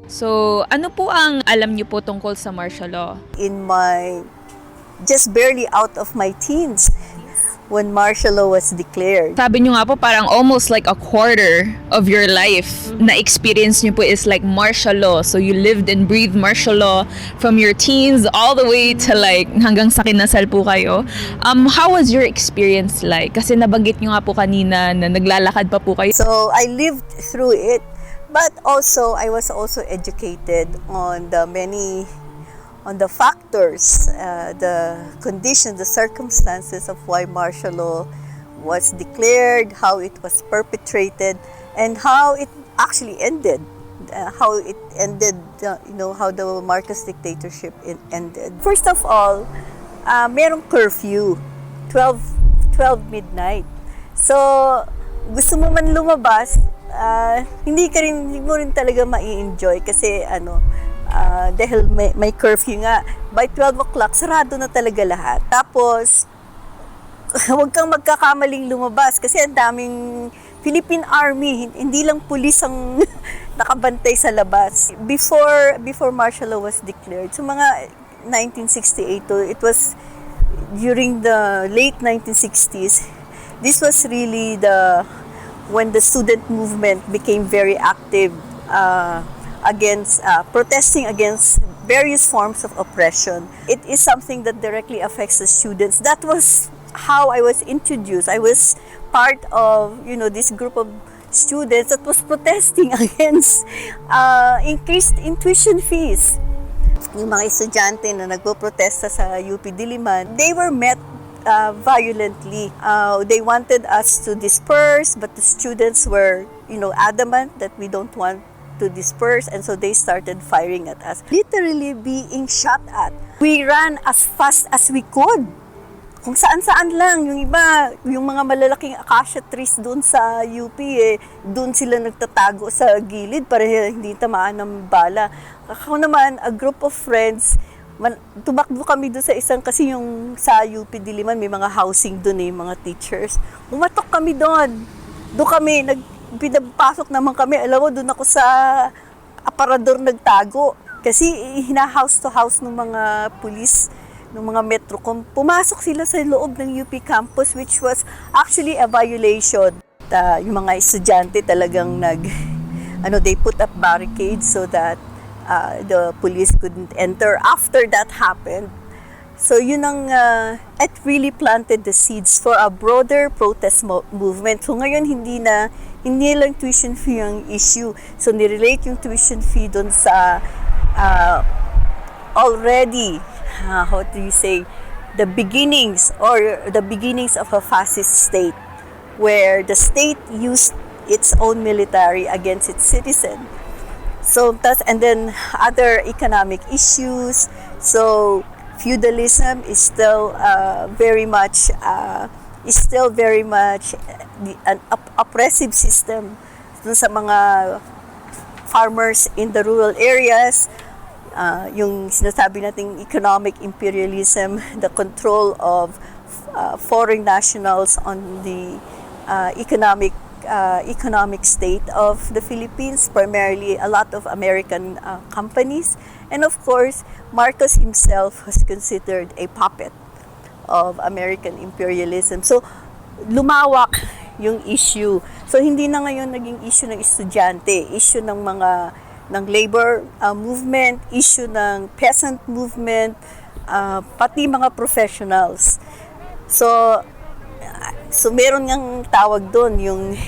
So, ano po ang alam niyo po tungkol sa martial law? In my, just barely out of my teens, when martial law was declared. Sabi niyo nga po parang almost like a quarter of your life na experience niyo po is like martial law. So you lived and breathed martial law from your teens all the way to like hanggang sa kinasal po kayo. How was your experience like? Kasi nabanggit niyo nga po kanina na naglalakad pa po kayo. So I lived through it, but also I was also educated on the factors, the conditions, the circumstances of why martial law was declared, how it was perpetrated, and how it actually ended. How the Marcos dictatorship ended. First of all, merong curfew, 12 midnight. So, gusto mo man lumabas, hindi mo rin talaga mai-enjoy kasi dahil may curfew nga. By 12 o'clock, sarado na talaga lahat. Tapos, huwag kang magkakamaling lumabas kasi ang daming Philippine Army, hindi lang pulis ang nakabantay sa labas. Before martial law was declared, so mga 1968, it was during the late 1960s, this was really when the student movement became very active against protesting against various forms of oppression. It is something that directly affects the students. That was how I was introduced. I was part of this group of students that was protesting against increased tuition fees. Yung mga estudyante na nagpo-protesta sa UP Diliman, they were met violently. They wanted us to disperse, but the students were adamant that we don't want to disperse, and so they started firing at us, literally being shot at. We ran as fast as we could. Kung saan-saan lang. Yung iba, yung mga malalaking acacia trees doon sa UP, doon sila nagtatago sa gilid para hindi tamaan ng bala. Ako naman, a group of friends, tumakbo kami doon sa isang, kasi yung sa UP Diliman, may mga housing doon mga teachers. Umatok kami doon. Doon kami, pinapasok naman kami. Alam mo, doon ako sa aparador nagtago. Kasi hina-house to house ng mga pulis, ng mga Metrocom. Pumasok sila sa loob ng UP campus, which was actually a violation. Yung mga estudyante talagang they put up barricades so that the police couldn't enter. After that happened, so yun it really planted the seeds for a broader protest movement. So ngayon hindi lang tuition fee ang issue. So nirelate yung tuition fee dun sa already, how do you say, the beginnings of a fascist state, where the state used its own military against its citizen. So and then other economic issues. So feudalism is still very much an oppressive system sa mga farmers in the rural areas. Yung sinasabi nating economic imperialism, the control of foreign nationals on the economic state of the Philippines, primarily a lot of American companies. And of course, Marcos himself was considered a puppet of American imperialism. So, lumawak yung issue. So, hindi na ngayon naging issue ng estudyante, issue ng labor movement, issue ng peasant movement, pati mga professionals. So meron ngang tawag doon,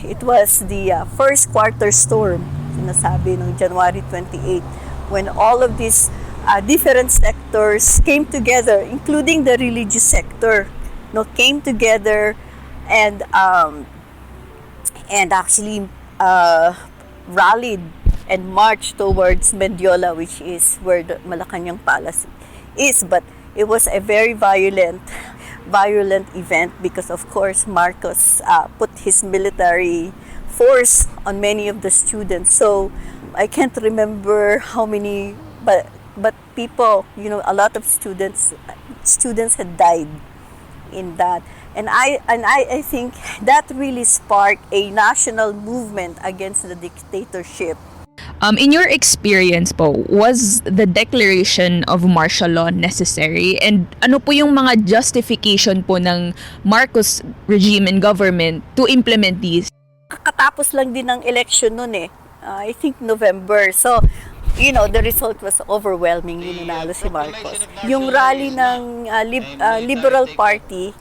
it was the first quarter storm, sinasabi ng January 28, when all of these different sectors came together, including the religious sector, came together and actually rallied and marched towards Mendiola, which is where the Malacanang Palace is. But it was a very violent event because, of course, Marcos put his military force on many of the students. So I can't remember how many, but people, a lot of students had died in that. And I think that really sparked a national movement against the dictatorship. In your experience po, was the declaration of martial law necessary? And ano po yung mga justification po ng Marcos regime and government to implement these? Kakatapos lang din ng election nun eh. I think November. So, the result was overwhelming. Nanalo si Marcos. Yung rally ng Liberal Party,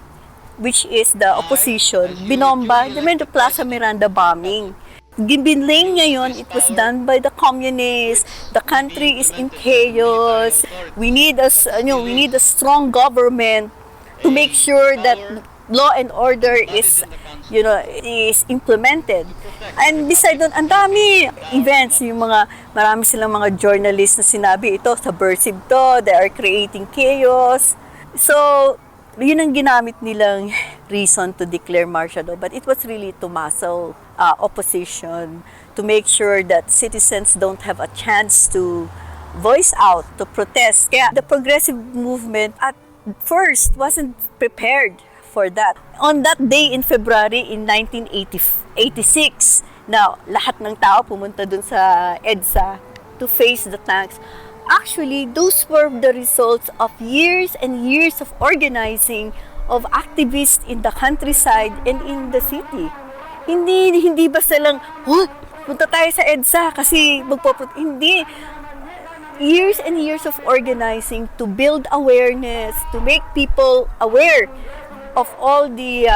which is the opposition, binomba, the Plaza Miranda bombing. Ginbinling ngayon, it was done by the communists. The country is in chaos. We need a strong government to make sure that law and order is implemented. And beside doon, ang dami events, marami silang mga journalists na sinabi ito, subversive to, they are creating chaos. So, yun ang ginamit nilang reason to declare martial law. But it was really to muscle opposition, to make sure that citizens don't have a chance to voice out, to protest. Kaya the progressive movement at first wasn't prepared for that. On that day in February in 1986, now, lahat ng tao pumunta dun sa EDSA to face the tanks. Actually, those were the results of years and years of organizing of activists in the countryside and in the city. Hindi basta lang, punta tayo sa EDSA kasi hindi. Years and years of organizing to build awareness, to make people aware of all the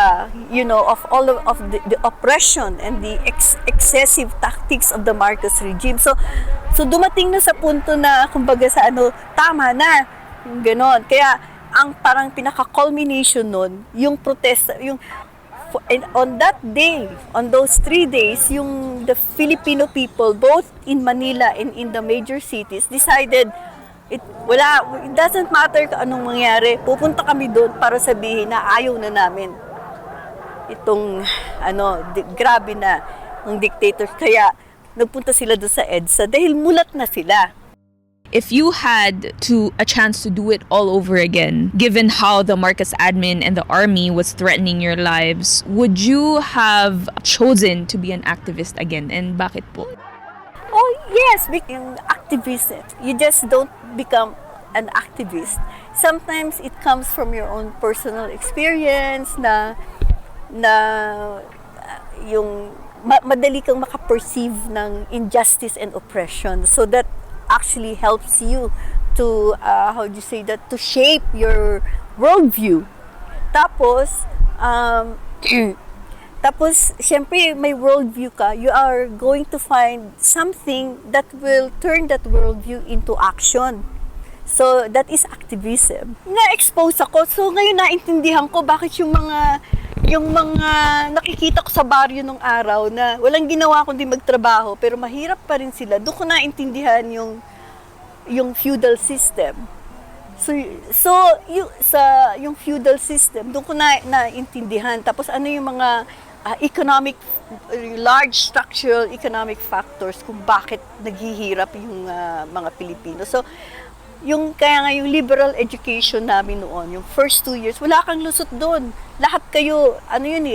the oppression and the excessive tactics of the Marcos regime. So dumating na sa punto na kumbaga sa tama na yung ganon. Kaya ang parang pinaka-culmination nun, yung protesta, and on that day, on those 3 days, the Filipino people, both in Manila and in the major cities, decided it doesn't matter kung anong mangyari. Pupunta kami doon para sabihin na ayaw na namin itong grabe na ng dictator. Kaya nagpunta sila doon sa EDSA dahil mulat na sila. If you had a chance to do it all over again, given how the Marcos admin and the army was threatening your lives, would you have chosen to be an activist again? And bakit po? Oh, yes, being activist, you just don't become an activist. Sometimes it comes from your own personal experience na yung madali kang makaperceive ng injustice and oppression. So that actually helps you to to shape your worldview. Tapos syempre may worldview ka, you are going to find something that will turn that worldview into action. So that is activism. Na-expose ako, so ngayon naintindihan ko bakit yung mga nakikita ko sa baryo nung araw na walang ginawa kundi magtrabaho pero mahirap pa rin sila. Doon ko naintindihan yung feudal system. Yung feudal system, doon ko naintindihan. Tapos ano yung mga large structural economic factors kung bakit naghihirap yung mga Pilipino. So kaya nga yung liberal education namin noon, yung first 2 years, wala kang lusot doon. Lahat kayo,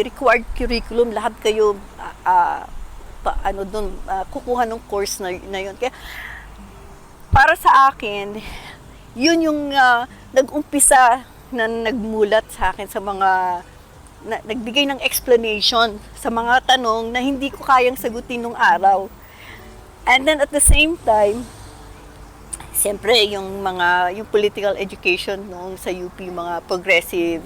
required curriculum, lahat kayo, kukuha ng course na yun. Kaya, para sa akin, yun yung nag-umpisa na nagmulat sa akin sa mga, nagbigay ng explanation sa mga tanong na hindi ko kayang sagutin nung araw. And then at the same time, siyempre, yung political education noong sa UP, mga progressive,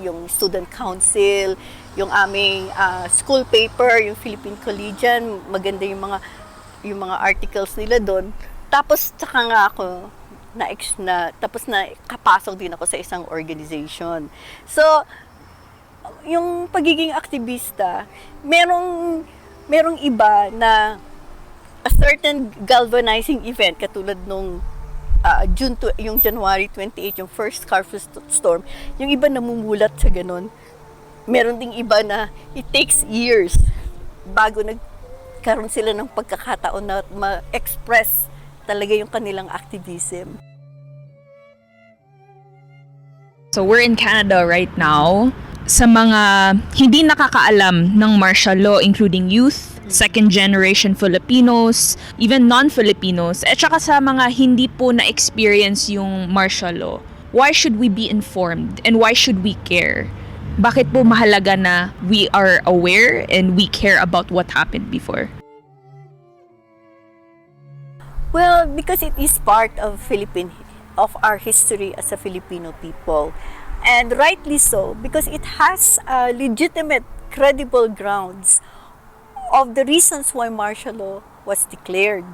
yung student council, yung aming school paper, yung Philippine Collegian, maganda yung mga articles nila doon. Tapos, saka nga ako, tapos kapasok din ako sa isang organization. So, yung pagiging aktivista, merong iba na a certain galvanizing event katulad nung yung January 28, yung first scarf storm, yung iba namumulat sa ganun. Meron ding iba na it takes years bago nagkaroon sila ng pagkakataon na ma-express talaga yung kanilang activism. So we're in Canada right now. sa mga hindi nakakaalam ng martial law, including youth, second-generation Filipinos, even non-Filipinos, at saka sa mga hindi po na-experience yung martial law, why should we be informed and why should we care? Bakit po mahalaga na we are aware and we care about what happened before? Well, because it is part of our history as a Filipino people. And rightly so, because it has legitimate, credible grounds of the reasons why martial law was declared.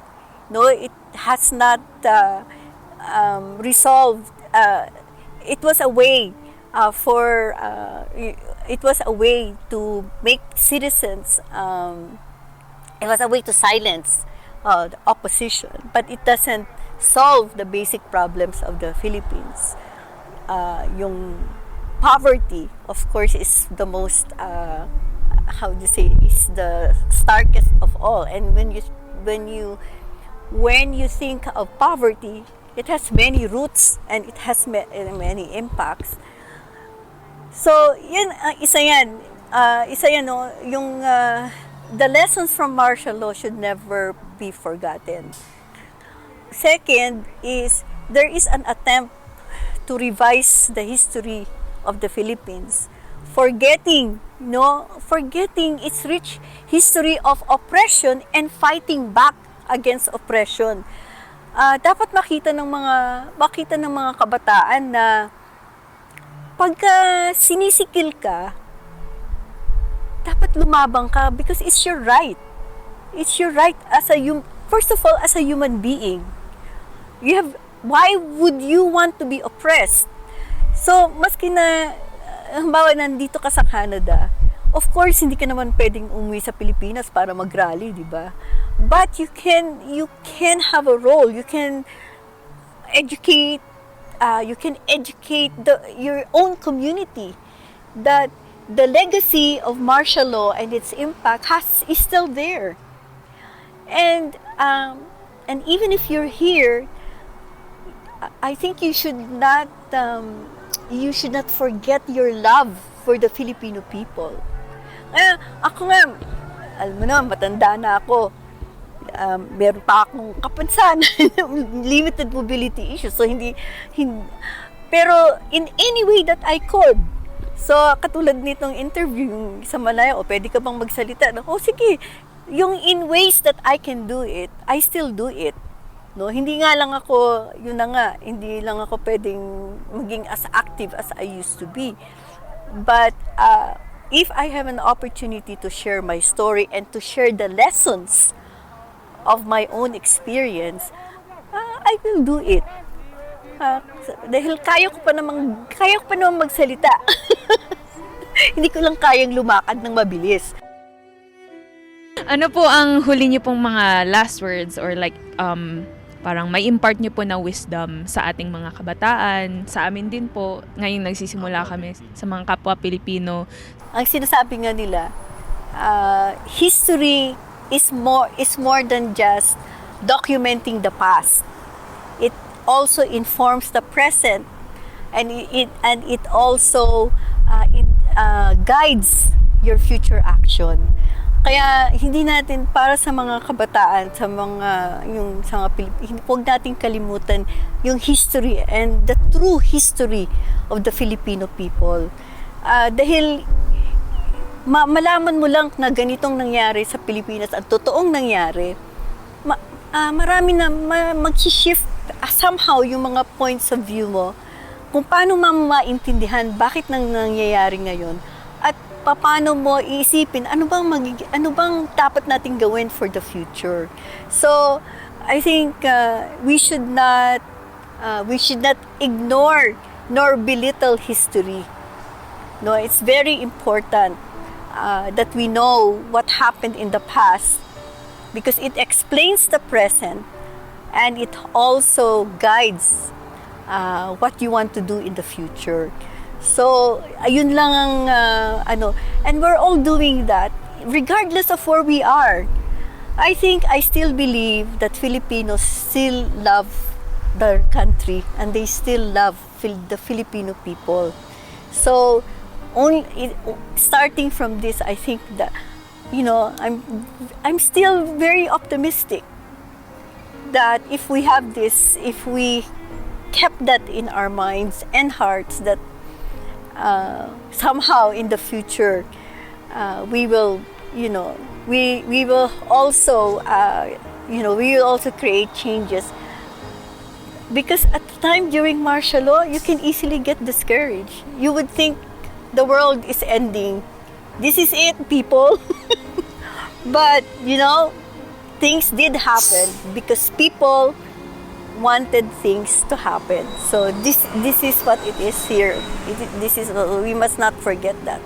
No, it has not resolved. It was a way it was a way to make citizens. It was a way to silence the opposition, but it doesn't solve the basic problems of the Philippines. Yung poverty, of course, is the most is the starkest of all. And when you think of poverty, it has many roots and it has many impacts. So, isa yan, no, yung the lessons from martial law should never be forgotten. Second is, there is an attempt to revise the history of the Philippines, forgetting its rich history of oppression and fighting back against oppression. Dapat makita ng mga kabataan na pagka sinisikil ka, dapat lumabang ka because it's your right. It's your right first of all, as a human being. Why would you want to be oppressed? So, maski na, halimbawa, nandito ka sa Canada, of course, hindi ka naman pwedeng umuwi sa Pilipinas para mag-rally, di ba? But you can have a role. You can educate your own community that the legacy of martial law and its impact is still there. And even if you're here, I think you should not forget your love for the Filipino people. Ako nga, alam mo na, matanda na ako. Meron pa akong kapansanan, limited mobility issues. So pero in any way that I could. So katulad nitong interview sa Malaya, pwede ka bang magsalita? Sige. Yung in ways that I can do it, I still do it. No, hindi lang ako pwedeng maging as active as I used to be. But if I have an opportunity to share my story and to share the lessons of my own experience, I will do it. Dahil kaya ko pa namang magsalita. Hindi ko lang kayang lumakad ng mabilis. Ano po ang huli niyo pong mga last words or parang may impart niyo po na wisdom sa ating mga kabataan, sa amin din po, ngayong nagsisimula kami sa mga kapwa Pilipino? Ang sinasabi nga nila, history is more than just documenting the past. It also informs the present, and it also guides your future action. Kaya hindi natin, para sa mga kabataan, huwag nating kalimutan yung history and the true history of the Filipino people. Dahil malaman mo lang na ganitong nangyari sa Pilipinas at totoong nangyari, marami na mag-shift somehow yung mga points of view mo kung paano maintindihan bakit nangyayari ngayon at paano mo iisipin ano bang dapat nating gawin for the future. So I think we should not ignore nor belittle history. No, it's very important that we know what happened in the past because it explains the present and it also guides what you want to do in the future. So, ayun lang ang and we're all doing that regardless of where we are. I still believe that Filipinos still love their country and they still love the Filipino people. So, starting from this, I think that, I'm still very optimistic that if we have this, if we kept that in our minds and hearts, that somehow in the future we will, we will also, we will also create changes. Because at the time during martial law, you can easily get discouraged. You would think the world is ending. This is it, people. But, things did happen because people wanted things to happen. So this is what it is here. We must not forget that.